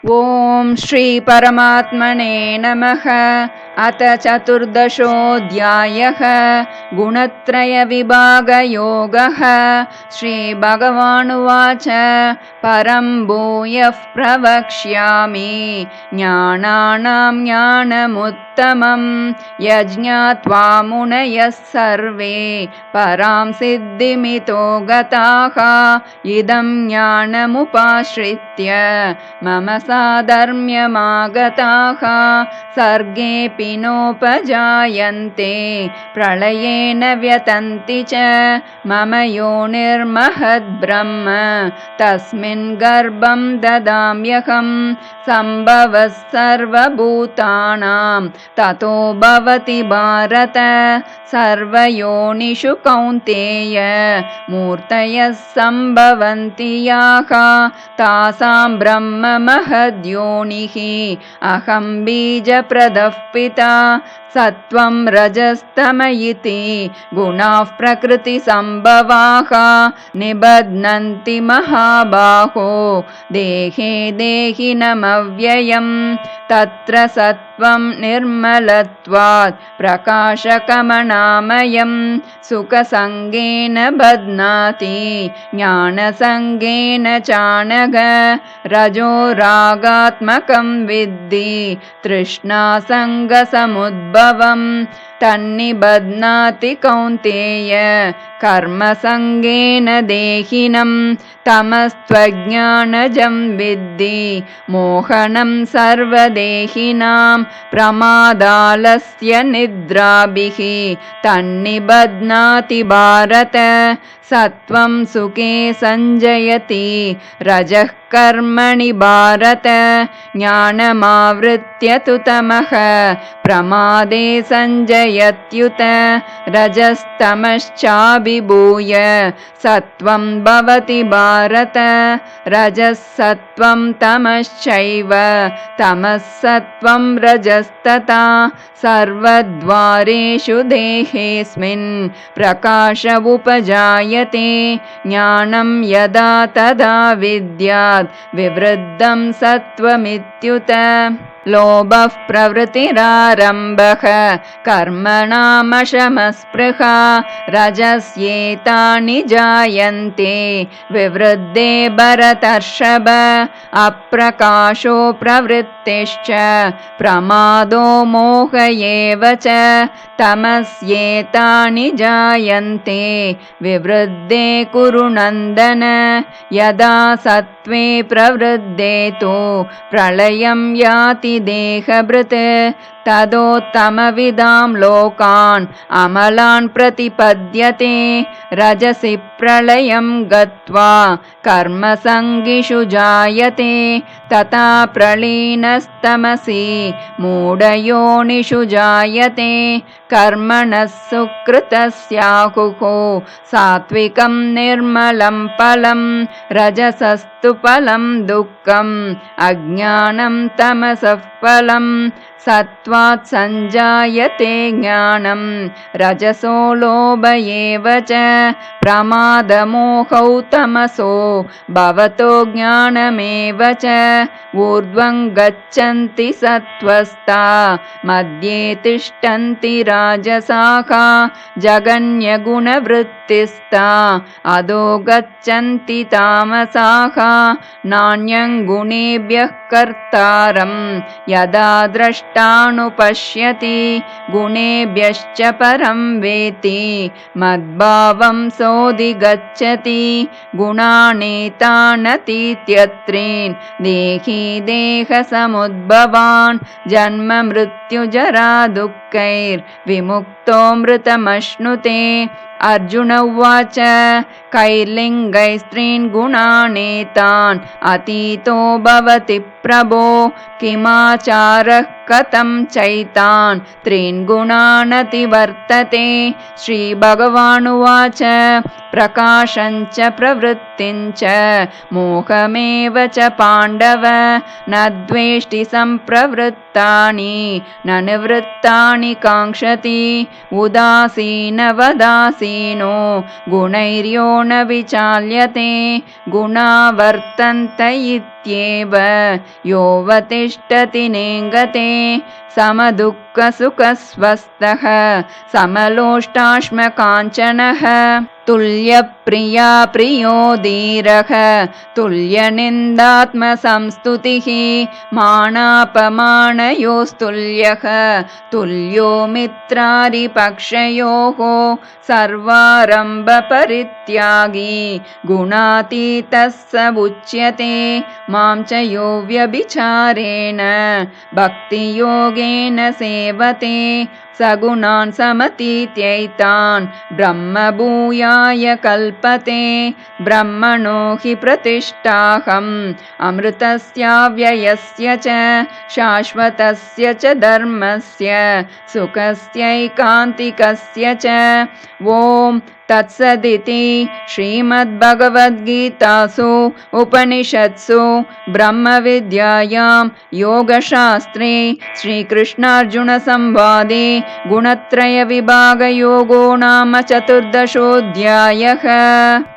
ॐ श्री परमात्मने नमः। अथ चतुर्दशोऽध्यायः। गुणत्रयविभागयोगः। श्रीभगवानुवाच परं भूयः प्रवक्ष्यामि ज्ञानानां ज्ञानमुत्तमं यज्ञात्वा मुनयः सर्वे परां सिद्धिमितो गताः इदं ज्ञानमुपाश्रित्य मम साधर्म्यमागताः सर्गेऽपि नोपजायन्ते प्रलयेन व्यतन्ति च मम योनिर्महद्ब्रह्म तस्मिन् गर्भं ददाम्यहं सम्भवः सर्वभूतानां ततो भवति भारत सर्वयोनिषु कौन्तेय मूर्तयः सम्भवन्ति याः तासां ब्रह्म महद्योनिः अहं बीजप्रदः पिता सत्वं रजस्तम इति गुणाः प्रकृतिसम्भवाः निबध्नन्ति महाबाहो देहे देहिनमव्ययम् तत्र सत्वं निर्मलत्वात् प्रकाशकमनामयं सुखसङ्गेन बध्नाति ज्ञानसङ्गेन चानघ रजो रागात्मकं विद्धि तृष्णासङ्गसमुद्भवं तन्निबध्नाति कौन्तेय कर्मसङ्गेन देहिनं तमस्त्वज्ञानजं विद्धि मोहनं सर्वदेहिनां प्रमादालस्य निद्राभिः तन्निबध्नाति भारत सत्वं सुखे संजयति रजः कर्मणि भारत ज्ञानमावृत्य तु तमः प्रमादे संजयत्युत रजस्तमश्चाभिभूय सत्वं भवति भारत रजः सत्वं तमश्चैव तमः सत्वं रजस्तथा सर्वद्वारेषु देहेऽस्मिन् प्रकाश उपजायते ज्ञानं यदा तदा विद्यात् विवृद्धं सत्वमित्युत लोभः प्रवृत्तिरारम्भः कर्मणामशमस्पृहा रजस्येतानि जायन्ते विवृद्धे भरतर्षभ अप्रकाशो प्रवृत्तिश्च प्रमादो मोह एव च तमस्येतानि जायन्ते विवृद्धे कुरु नन्दन यदा सत्त्वे प्रवृद्धे तु प्रलयं याति देहभृत् तदोत्तमविदां लोकान् अमलान् प्रतिपद्यते रजसि प्रलयं गत्वा कर्मसङ्गिषु जायते तथा प्रलीनस्तमसि मूढयोनिषु जायते कर्मणः सुकृतस्याहुः सात्विकं निर्मलं फलं रजसस्तु फलं दुःखम् अज्ञानं तमसः फलं सत्त्वात् संजायते ज्ञानं रजसो लोभ एव च प्रमादमोहौ तमसो भवतो ज्ञानमेव च ऊर्ध्वं गच्छन्ति सत्त्वस्ता मध्ये तिष्ठन्ति राजसाः जगन्यगुणवृत्तिस्ता अधो गच्छन्ति तामसाः नान्यं गुणेभ्यः कर्तारं यदा द्रष्टानुपश्यति गुणेभ्यश्च परं वेति मद्भावं सोऽधिगच्छति गुणानेतानतीत्यत्रीन् देही देहसमुद्भवान् जन्म मृत्युजरा दुःखैर्विमुक्तो मृतमश्नुते अर्जुन उवाच कैर्लिङ्गैस्त्रीन् गुणानेतान् अतीतो भवति प्रभो किमाचारः कथं चैतान् त्रीन् गुणानतिवर्तते श्रीभगवानुवाच प्रकाशञ्च प्रवृत्तिञ्च मोहमेव च पाण्डव न द्वेष्टि सम्प्रवृत्त निवृत्तानि न निवृत्तानि काङ्क्षति उदासीनवदासीनो गुणैर्यो न विचाल्यते गुणा वर्तन्त इत्येव योऽवतिष्ठति नेङ्गते समदुःखसुखस्वस्थः समलोष्टाश्मकाञ्चनः तुल्यप्रिया प्रियो धीरः तुल्यनिन्दात्मसंस्तुतिः मानापमानयोस्तुल्यः तुल्यो मित्रारिपक्षयोः सर्वारम्भपरित्यागी गुणातीतः स उच्यते मां च यो व्यभिचारेण भक्तियोगेन सेवते सगुणान् समतीत्यैतान् ब्रह्मभूयाय कल्पते ब्रह्मणो हि प्रतिष्ठाहम् अमृतस्याव्ययस्य च शाश्वतस्य च धर्मस्य सुखस्यैकान्तिकस्य च ॐ तत्सदिति श्रीमद्भगवद्गीतासु उपनिषत्सु ब्रह्मविद्यायां योगशास्त्रे श्रीकृष्णार्जुनसंवादे गुणत्रयविभागयोगो नाम 14.